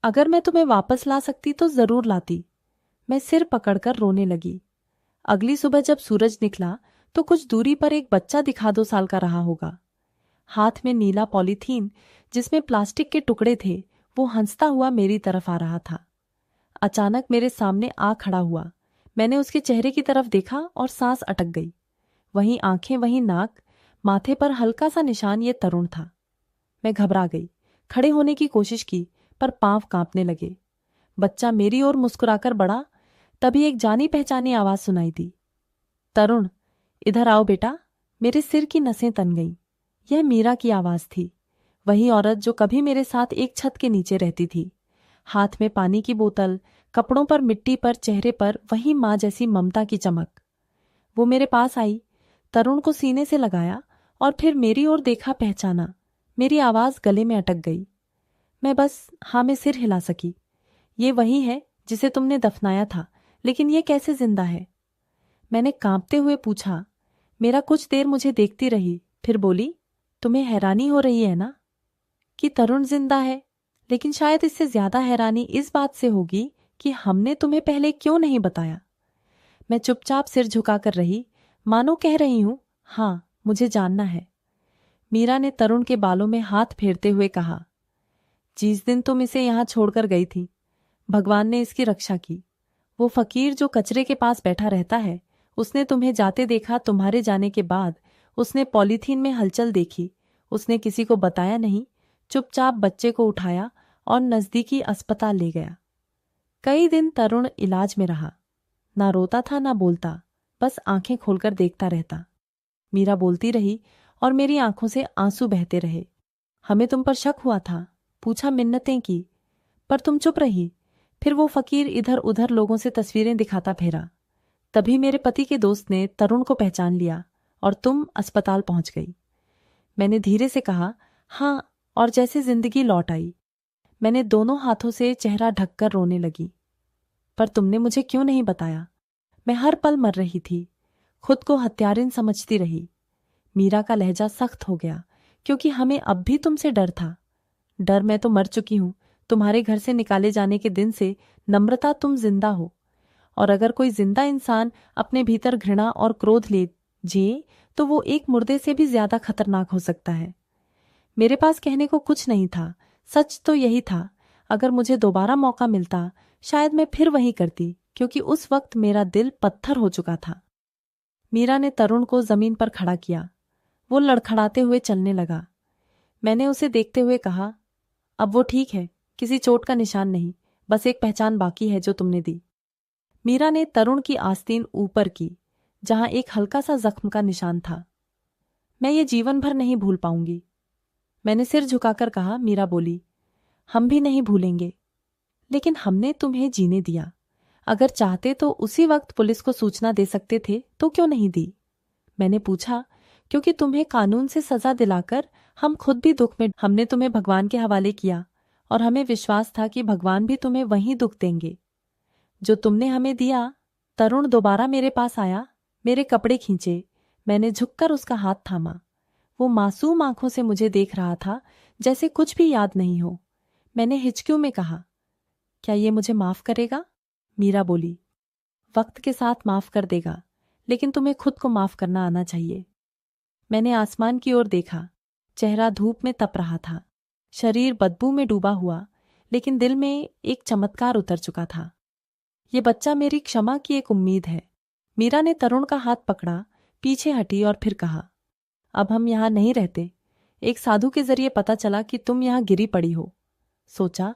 अगर मैं तुम्हें वापस ला सकती तो जरूर लाती। मैं सिर पकड़कर रोने लगी। अगली सुबह जब सूरज निकला तो कुछ दूरी पर एक बच्चा दिखा 2 साल का रहा होगा। हाथ में नीला पॉलीथीन जिसमें प्लास्टिक के टुकड़े थे, वो हंसता हुआ मेरी तरफ आ रहा था। अचानक मेरे सामने आ खड़ा हुआ। मैंने उसके चेहरे की तरफ देखा और सांस अटक गई। वहीं आंखें, वहीं नाक, माथे पर हल्का सा निशान, ये तरुण था। मैं घबरा गई, खड़े होने की कोशिश की पर पांव कांपने लगे। बच्चा मेरी ओर मुस्कुराकर बढ़ा। तभी एक जानी पहचानी आवाज सुनाई दी, तरुण इधर आओ बेटा। मेरे सिर की नसें तन गईं। यह मीरा की आवाज थी, वही औरत जो कभी मेरे साथ एक छत के नीचे रहती थी। हाथ में पानी की बोतल, कपड़ों पर मिट्टी, पर चेहरे पर वही मां जैसी ममता की चमक। वो मेरे पास आई, तरुण को सीने से लगाया और फिर मेरी ओर देखा, पहचाना। मेरी आवाज गले में अटक गई। मैं बस हाँ में सिर हिला सकी। ये वही है जिसे तुमने दफनाया था, लेकिन ये कैसे जिंदा है? मैंने कांपते हुए पूछा। मेरा कुछ देर मुझे देखती रही, फिर बोली, तुम्हें हैरानी हो रही है ना कि तरुण जिंदा है, लेकिन शायद इससे ज्यादा हैरानी इस बात से होगी कि हमने तुम्हें पहले क्यों नहीं बताया। मैं चुपचाप सिर झुकाकर रही, मानो कह रही हूं, हाँ मुझे जानना है। मीरा ने तरुण के बालों में हाथ फेरते हुए कहा, जिस दिन तुम इसे यहां छोड़कर गई थी, भगवान ने इसकी रक्षा की। वो फकीर जो कचरे के पास बैठा रहता है, उसने तुम्हें जाते देखा। तुम्हारे जाने के बाद उसने पॉलीथीन में हलचल देखी। उसने किसी को बताया नहीं, चुपचाप बच्चे को उठाया और नजदीकी अस्पताल ले गया। कई दिन तरुण इलाज में रहा। ना रोता था ना बोलता, बस आंखें खोलकर देखता रहता। मीरा बोलती रही और मेरी आंखों से आंसू बहते रहे। हमें तुम पर शक हुआ था, पूछा, मिन्नतें की, पर तुम चुप रही। फिर वो फकीर इधर उधर लोगों से तस्वीरें दिखाता फिरा। तभी मेरे पति के दोस्त ने तरुण को पहचान लिया और तुम अस्पताल पहुंच गई। मैंने धीरे से कहा, हाँ, और जैसे जिंदगी लौट आई। मैंने दोनों हाथों से चेहरा ढककर रोने लगी। पर तुमने मुझे क्यों नहीं बताया? मैं हर पल मर रही थी, खुद को हत्यारिन समझती रही। मीरा का लहजा सख्त हो गया, क्योंकि हमें अब भी तुमसे डर था। डर मैं तो मर चुकी हूं। तुम्हारे घर से निकाले जाने के दिन से नम्रता तुम जिंदा हो, और अगर कोई जिंदा इंसान अपने भीतर घृणा और क्रोध ले जिए तो वो एक मुर्दे से भी ज्यादा खतरनाक हो सकता है। मेरे पास कहने को कुछ नहीं था, सच तो यही था। अगर मुझे दोबारा मौका मिलता शायद मैं फिर वही करती, क्योंकि उस वक्त मेरा दिल पत्थर हो चुका था। मीरा ने तरुण को जमीन पर खड़ा किया। वो लड़खड़ाते हुए चलने लगा। मैंने उसे देखते हुए कहा, अब वो ठीक है, किसी चोट का निशान नहीं, बस एक पहचान बाकी है जो तुमने दी। मीरा ने तरुण की आस्तीन ऊपर की, जहां एक हल्का सा जख्म का निशान था। मैं ये जीवन भर नहीं भूल पाऊंगी। मैंने सिर झुकाकर कहा। मीरा बोली, हम भी नहीं भूलेंगे, लेकिन हमने तुम्हें जीने दिया। अगर चाहते तो उसी वक्त पुलिस को सूचना दे सकते थे, तो क्यों नहीं दी? मैंने पूछा, क्योंकि तुम्हें कानून से सजा दिलाकर हम खुद भी दुख में, हमने तुम्हें भगवान के हवाले किया और हमें विश्वास था कि भगवान भी तुम्हें वही दुख देंगे जो तुमने हमें दिया। तरुण दोबारा मेरे पास आया, मेरे कपड़े खींचे। मैंने झुककर उसका हाथ थामा। वो मासूम आंखों से मुझे देख रहा था, जैसे कुछ भी याद नहीं हो। मैंने हिचकियों में कहा, क्या ये मुझे माफ करेगा? मीरा बोली, वक्त के साथ माफ कर देगा, लेकिन तुम्हें खुद को माफ करना आना चाहिए। मैंने आसमान की ओर देखा। चेहरा धूप में तप रहा था, शरीर बदबू में डूबा हुआ, लेकिन दिल में एक चमत्कार उतर चुका था। ये बच्चा मेरी क्षमा की एक उम्मीद है। मीरा ने तरुण का हाथ पकड़ा, पीछे हटी और फिर कहा, अब हम यहां नहीं रहते। एक साधु के जरिए पता चला कि तुम यहां गिरी पड़ी हो। सोचा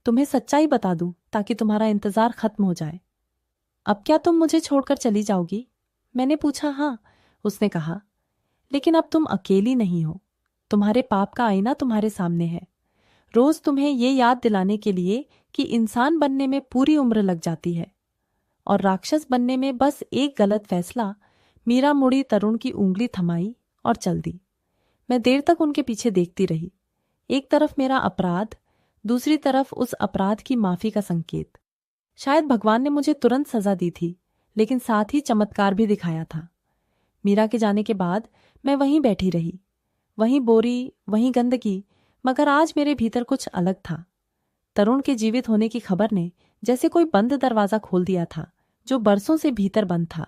तुम्हें सच्चाई बता दूं ताकि तुम्हारा इंतजार खत्म हो जाए। अब क्या तुम मुझे छोड़कर चली जाओगी? मैंने पूछा। हाँ, उसने कहा, लेकिन अब तुम अकेली नहीं हो। तुम्हारे पाप का आईना तुम्हारे सामने है, रोज तुम्हें ये याद दिलाने के लिए कि इंसान बनने में पूरी उम्र लग जाती है और राक्षस बनने में बस एक गलत फैसला। मीरा मुड़ी, तरुण की उंगली थमाई और चल दी। मैं देर तक उनके पीछे देखती रही। एक तरफ मेरा अपराध, दूसरी तरफ उस अपराध की माफी का संकेत। शायद भगवान ने मुझे तुरंत सजा दी थी, लेकिन साथ ही चमत्कार भी दिखाया था। मीरा के जाने के बाद मैं वहीं बैठी रही, वहीं बोरी, वहीं गंदगी, मगर आज मेरे भीतर कुछ अलग था। तरुण के जीवित होने की खबर ने जैसे कोई बंद दरवाजा खोल दिया था, जो बरसों से भीतर बंद था।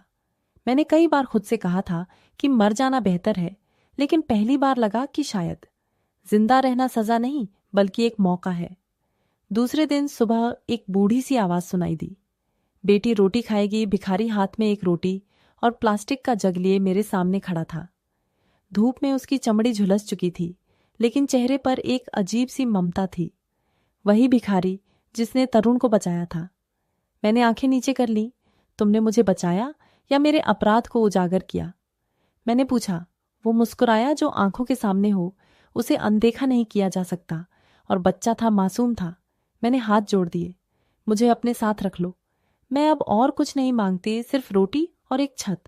मैंने कई बार खुद से कहा था कि मर जाना बेहतर है, लेकिन पहली बार लगा कि शायद जिंदा रहना सजा नहीं, बल्कि एक मौका है। दूसरे दिन सुबह एक बूढ़ी सी आवाज सुनाई दी, बेटी रोटी खाएगी। भिखारी हाथ में एक रोटी और प्लास्टिक का जग लिए मेरे सामने खड़ा था। धूप में उसकी चमड़ी झुलस चुकी थी, लेकिन चेहरे पर एक अजीब सी ममता थी। वही भिखारी जिसने तरुण को बचाया था। मैंने आंखें नीचे कर ली। तुमने मुझे बचाया या मेरे अपराध को उजागर किया? मैंने पूछा। वो मुस्कुराया। जो आंखों के सामने हो उसे अनदेखा नहीं किया जा सकता, और बच्चा था, मासूम था। मैंने हाथ जोड़ दिए। मुझे अपने साथ रख लो, मैं अब और कुछ नहीं मांगती, सिर्फ रोटी और एक छत।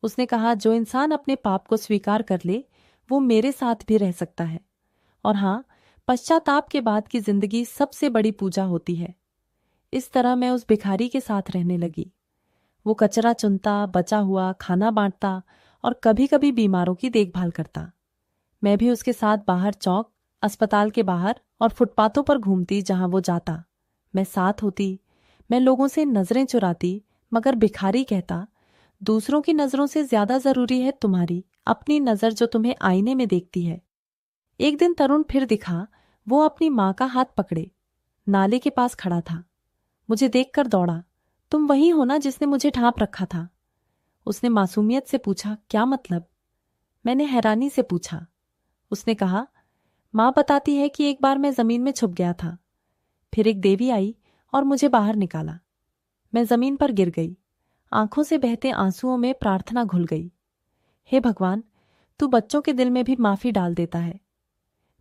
उसने कहा, जो इंसान अपने पाप को स्वीकार कर ले वो मेरे साथ भी रह सकता है। और हाँ, पश्चाताप के बाद की जिंदगी सबसे बड़ी पूजा होती है। इस तरह मैं उस भिखारी के साथ रहने लगी। वो कचरा चुनता, बचा हुआ खाना बांटता और कभी कभी बीमारों की देखभाल करता। मैं भी उसके साथ बाहर चौक, अस्पताल के बाहर और फुटपाथों पर घूमती जहां वो जाता। मैं साथ होती। मैं लोगों से नजरें चुराती, मगर भिखारी कहता, दूसरों की नजरों से ज्यादा जरूरी है तुम्हारी अपनी नजर, जो तुम्हें आईने में देखती है। एक दिन तरुण फिर दिखा। वो अपनी मां का हाथ पकड़े नाले के पास खड़ा था। मुझे देखकर दौड़ा। तुम वही हो ना जिसने मुझे ढांप रखा था? उसने मासूमियत से पूछा। क्या मतलब? मैंने हैरानी से पूछा। उसने कहा, मां बताती है कि एक बार मैं जमीन में छुप गया था, फिर एक देवी आई और मुझे बाहर निकाला। मैं जमीन पर गिर गई। आंखों से बहते आंसुओं में प्रार्थना घुल गई। हे भगवान, तू बच्चों के दिल में भी माफी डाल देता है।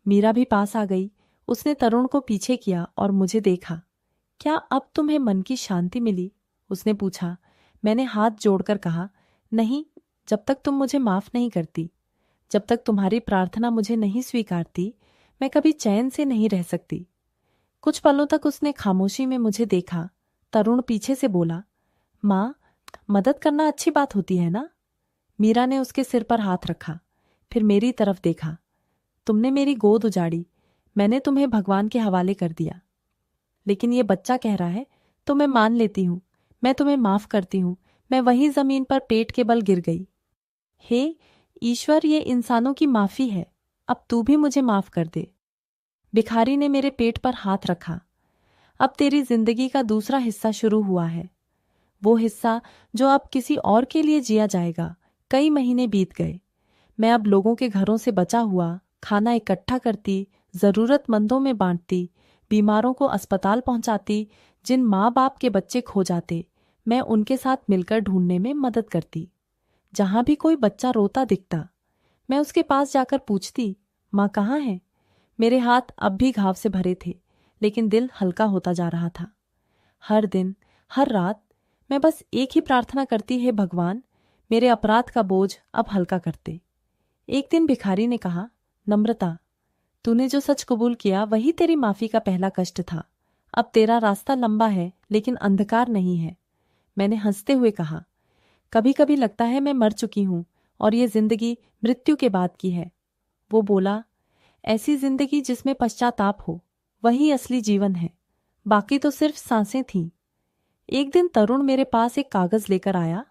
मीरा भी पास आ गई। उसने तरुण को पीछे किया और मुझे देखा। क्या अब तुम्हें मन की शांति मिली? उसने पूछा। मैंने हाथ जोड़कर कहा, नहीं, जब तक तुम मुझे माफ नहीं करती, जब तक तुम्हारी प्रार्थना मुझे नहीं स्वीकारती, मैं कभी चैन से नहीं रह सकती। कुछ पलों तक उसने खामोशी में मुझे देखा। तरुण पीछे से बोला, मां, मदद करना अच्छी बात होती है ना? मीरा ने उसके सिर पर हाथ रखा, फिर मेरी तरफ देखा। तुमने मेरी गोद उजाड़ी, मैंने तुम्हें भगवान के हवाले कर दिया। लेकिन ये बच्चा कह रहा है, तो मैं मान लेती हूं, मैं तुम्हें माफ करती हूं। मैं वहीं जमीन पर पेट के बल गिर गई। हे ईश्वर, ये इंसानों की माफी है, अब तू भी मुझे माफ कर दे। भिखारी ने मेरे पेट पर हाथ रखा। अब तेरी जिंदगी का दूसरा हिस्सा शुरू हुआ है, वो हिस्सा जो अब किसी और के लिए जिया जाएगा। कई महीने बीत गए। मैं अब लोगों के घरों से बचा हुआ खाना इकट्ठा करती, जरूरतमंदों में बांटती, बीमारों को अस्पताल पहुंचाती। जिन माँ बाप के बच्चे खो जाते, मैं उनके साथ मिलकर ढूंढने में मदद करती। जहां भी कोई बच्चा रोता दिखता, मैं उसके पास जाकर पूछती, माँ कहाँ है? मेरे हाथ अब भी घाव से भरे थे, लेकिन दिल हल्का होता जा रहा था। हर दिन, हर रात मैं बस एक ही प्रार्थना करती, है भगवान, मेरे अपराध का बोझ अब हल्का करते। एक दिन भिखारी ने कहा, नम्रता, तूने जो सच कबूल किया वही तेरी माफी का पहला कष्ट था। अब तेरा रास्ता लंबा है, लेकिन अंधकार नहीं है। मैंने हंसते हुए कहा, कभी कभी लगता है मैं मर चुकी हूं और ये जिंदगी मृत्यु के बाद की है। वो बोला, ऐसी जिंदगी जिसमें पश्चाताप हो, वही असली जीवन है, बाकी तो सिर्फ सांसें थीं। एक दिन तरुण मेरे पास एक कागज लेकर आया।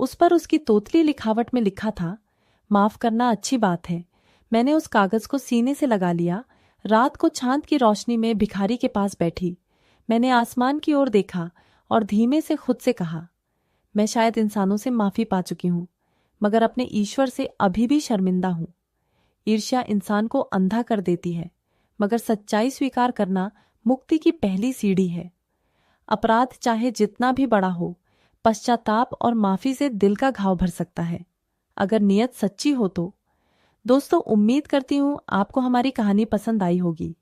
उस पर उसकी तोतली लिखावट में लिखा था, माफ करना अच्छी बात है। मैंने उस कागज को सीने से लगा लिया। रात को चांद की रोशनी में भिखारी के पास बैठी। मैंने आसमान की ओर देखा और धीमे से खुद से कहा, मैं शायद इंसानों से माफी पा चुकी हूं, मगर अपने ईश्वर से अभी भी शर्मिंदा हूं। ईर्ष्या इंसान को अंधा कर देती है, मगर सच्चाई स्वीकार करना मुक्ति की पहली सीढ़ी है। अपराध चाहे जितना भी बड़ा हो, पश्चाताप और माफी से दिल का घाव भर सकता है, अगर नियत सच्ची हो तो। दोस्तों, उम्मीद करती हूं आपको हमारी कहानी पसंद आई होगी।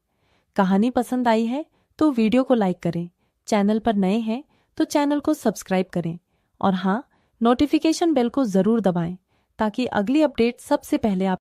कहानी पसंद आई है तो वीडियो को लाइक करें, चैनल पर नए हैं तो चैनल को सब्सक्राइब करें, और हाँ, नोटिफिकेशन बेल को जरूर दबाएं ताकि अगली अपडेट सबसे पहले आप